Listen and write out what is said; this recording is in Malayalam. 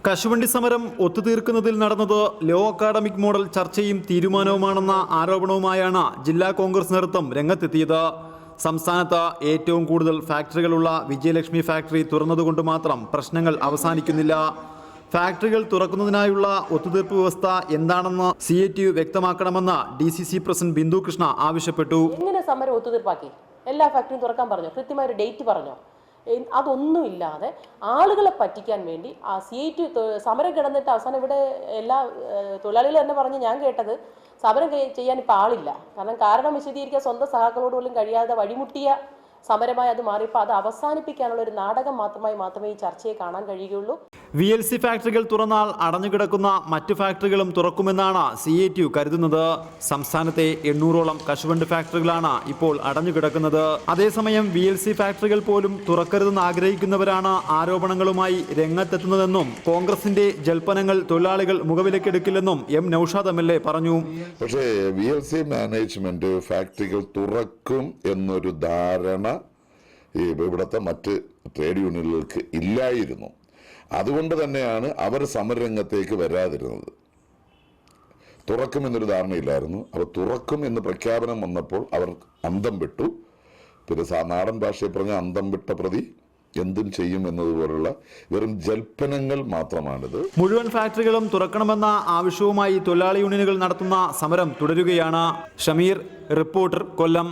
കശുവണ്ടി സമരം ഒത്തുതീർക്കുന്നതിൽ നടന്നത് ലോ അക്കാഡമിക് മോഡൽ ചർച്ചയും തീരുമാനവുമാണെന്ന ആരോപണവുമായാണ് ജില്ലാ കോൺഗ്രസ് നേതൃത്വം രംഗത്തെത്തിയത്. സംസ്ഥാനത്ത് ഏറ്റവും കൂടുതൽ ഫാക്ടറികളുള്ള വിജയലക്ഷ്മി ഫാക്ടറി തുറന്നതുകൊണ്ട് മാത്രം പ്രശ്നങ്ങൾ അവസാനിക്കുന്നില്ല. ഫാക്ടറികൾ തുറക്കുന്നതിനായുള്ള ഒത്തുതീർപ്പ് വ്യവസ്ഥ എന്താണെന്ന് CATU വ്യക്തമാക്കണമെന്ന് DCC പ്രസിഡന്റ് ബിന്ദു കൃഷ്ണ ആവശ്യപ്പെട്ടു. എങ്ങനെ സമരം ഒത്തുതീർപ്പാക്കി? എല്ലാ ഫാക്ടറിയും തുറക്കാൻ പറഞ്ഞോ? കൃത്യമായ ഒരു ഡേറ്റ് പറഞ്ഞോ? അതൊന്നുമില്ലാതെ ആളുകളെ പറ്റിക്കാൻ വേണ്ടി CATU സമരം കിടന്നിട്ട് അവസാനം ഇവിടെ എല്ലാ തൊഴിലാളികളും തന്നെ പറഞ്ഞ് ഞാൻ കേട്ടത് സമരം ചെയ്യാൻ ഇപ്പോൾ ആളില്ല. കാരണം വിശദീകരിക്കാൻ സ്വന്തം സഹാക്കളോട് പോലും കഴിയാതെ വഴിമുട്ടിയ സമരമായി അത് മാറിയപ്പോൾ അത് അവസാനിപ്പിക്കാനുള്ള ഒരു നാടകം മാത്രമേ ഈ ചർച്ചയെ കാണാൻ കഴിയുകയുള്ളൂ. VLC ഫാക്ടറികൾ തുറന്നാൽ അടഞ്ഞുകിടക്കുന്ന മറ്റു ഫാക്ടറികളും തുറക്കുമെന്നാണ് CATU കരുതുന്നത്. സംസ്ഥാനത്തെ 800ഓളം കശുവണ്ടി ഫാക്ടറികളാണ് ഇപ്പോൾ അടഞ്ഞുകിടക്കുന്നത്. അതേസമയം VLC ഫാക്ടറികൾ പോലും തുറക്കരുതെന്ന് ആഗ്രഹിക്കുന്നവരാണ് ആരോപണങ്ങളുമായി രംഗത്തെത്തുന്നതെന്നും കോൺഗ്രസിന്റെ ജൽപ്പനങ്ങൾ തൊഴിലാളികൾ മുഖവിലക്കെടുക്കില്ലെന്നും M നൌഷാദ് MLA പറഞ്ഞു. പക്ഷേ VLC മാനേജ്മെന്റ് ഫാക്ടറികൾ തുറക്കും എന്നൊരു ധാരണ ഇവിടുത്തെ മറ്റ് ട്രേഡ് യൂണിയനുകൾക്ക് ഇല്ലായിരുന്നു. അതുകൊണ്ട് തന്നെയാണ് അവർ സമരരംഗത്തേക്ക് വരാതിരുന്നത്. തുറക്കുമെന്നൊരു ധാരണയില്ലായിരുന്നു. അവർ തുറക്കും എന്ന് പ്രഖ്യാപനം വന്നപ്പോൾ അവർ അന്തം വിട്ടു. പിന്നെ നാടൻ ഭാഷയിൽ പറഞ്ഞ അന്തം വിട്ട പ്രതി എന്തും ചെയ്യും എന്നതുപോലുള്ള വെറും ജൽപ്പനങ്ങൾ മാത്രമാണിത്. മുഴുവൻ ഫാക്ടറികളും തുറക്കണമെന്ന ആവശ്യവുമായി തൊഴിലാളി യൂണിയനുകൾ നടത്തുന്ന സമരം തുടരുകയാണ്. ഷമീർ, റിപ്പോർട്ടർ, കൊല്ലം.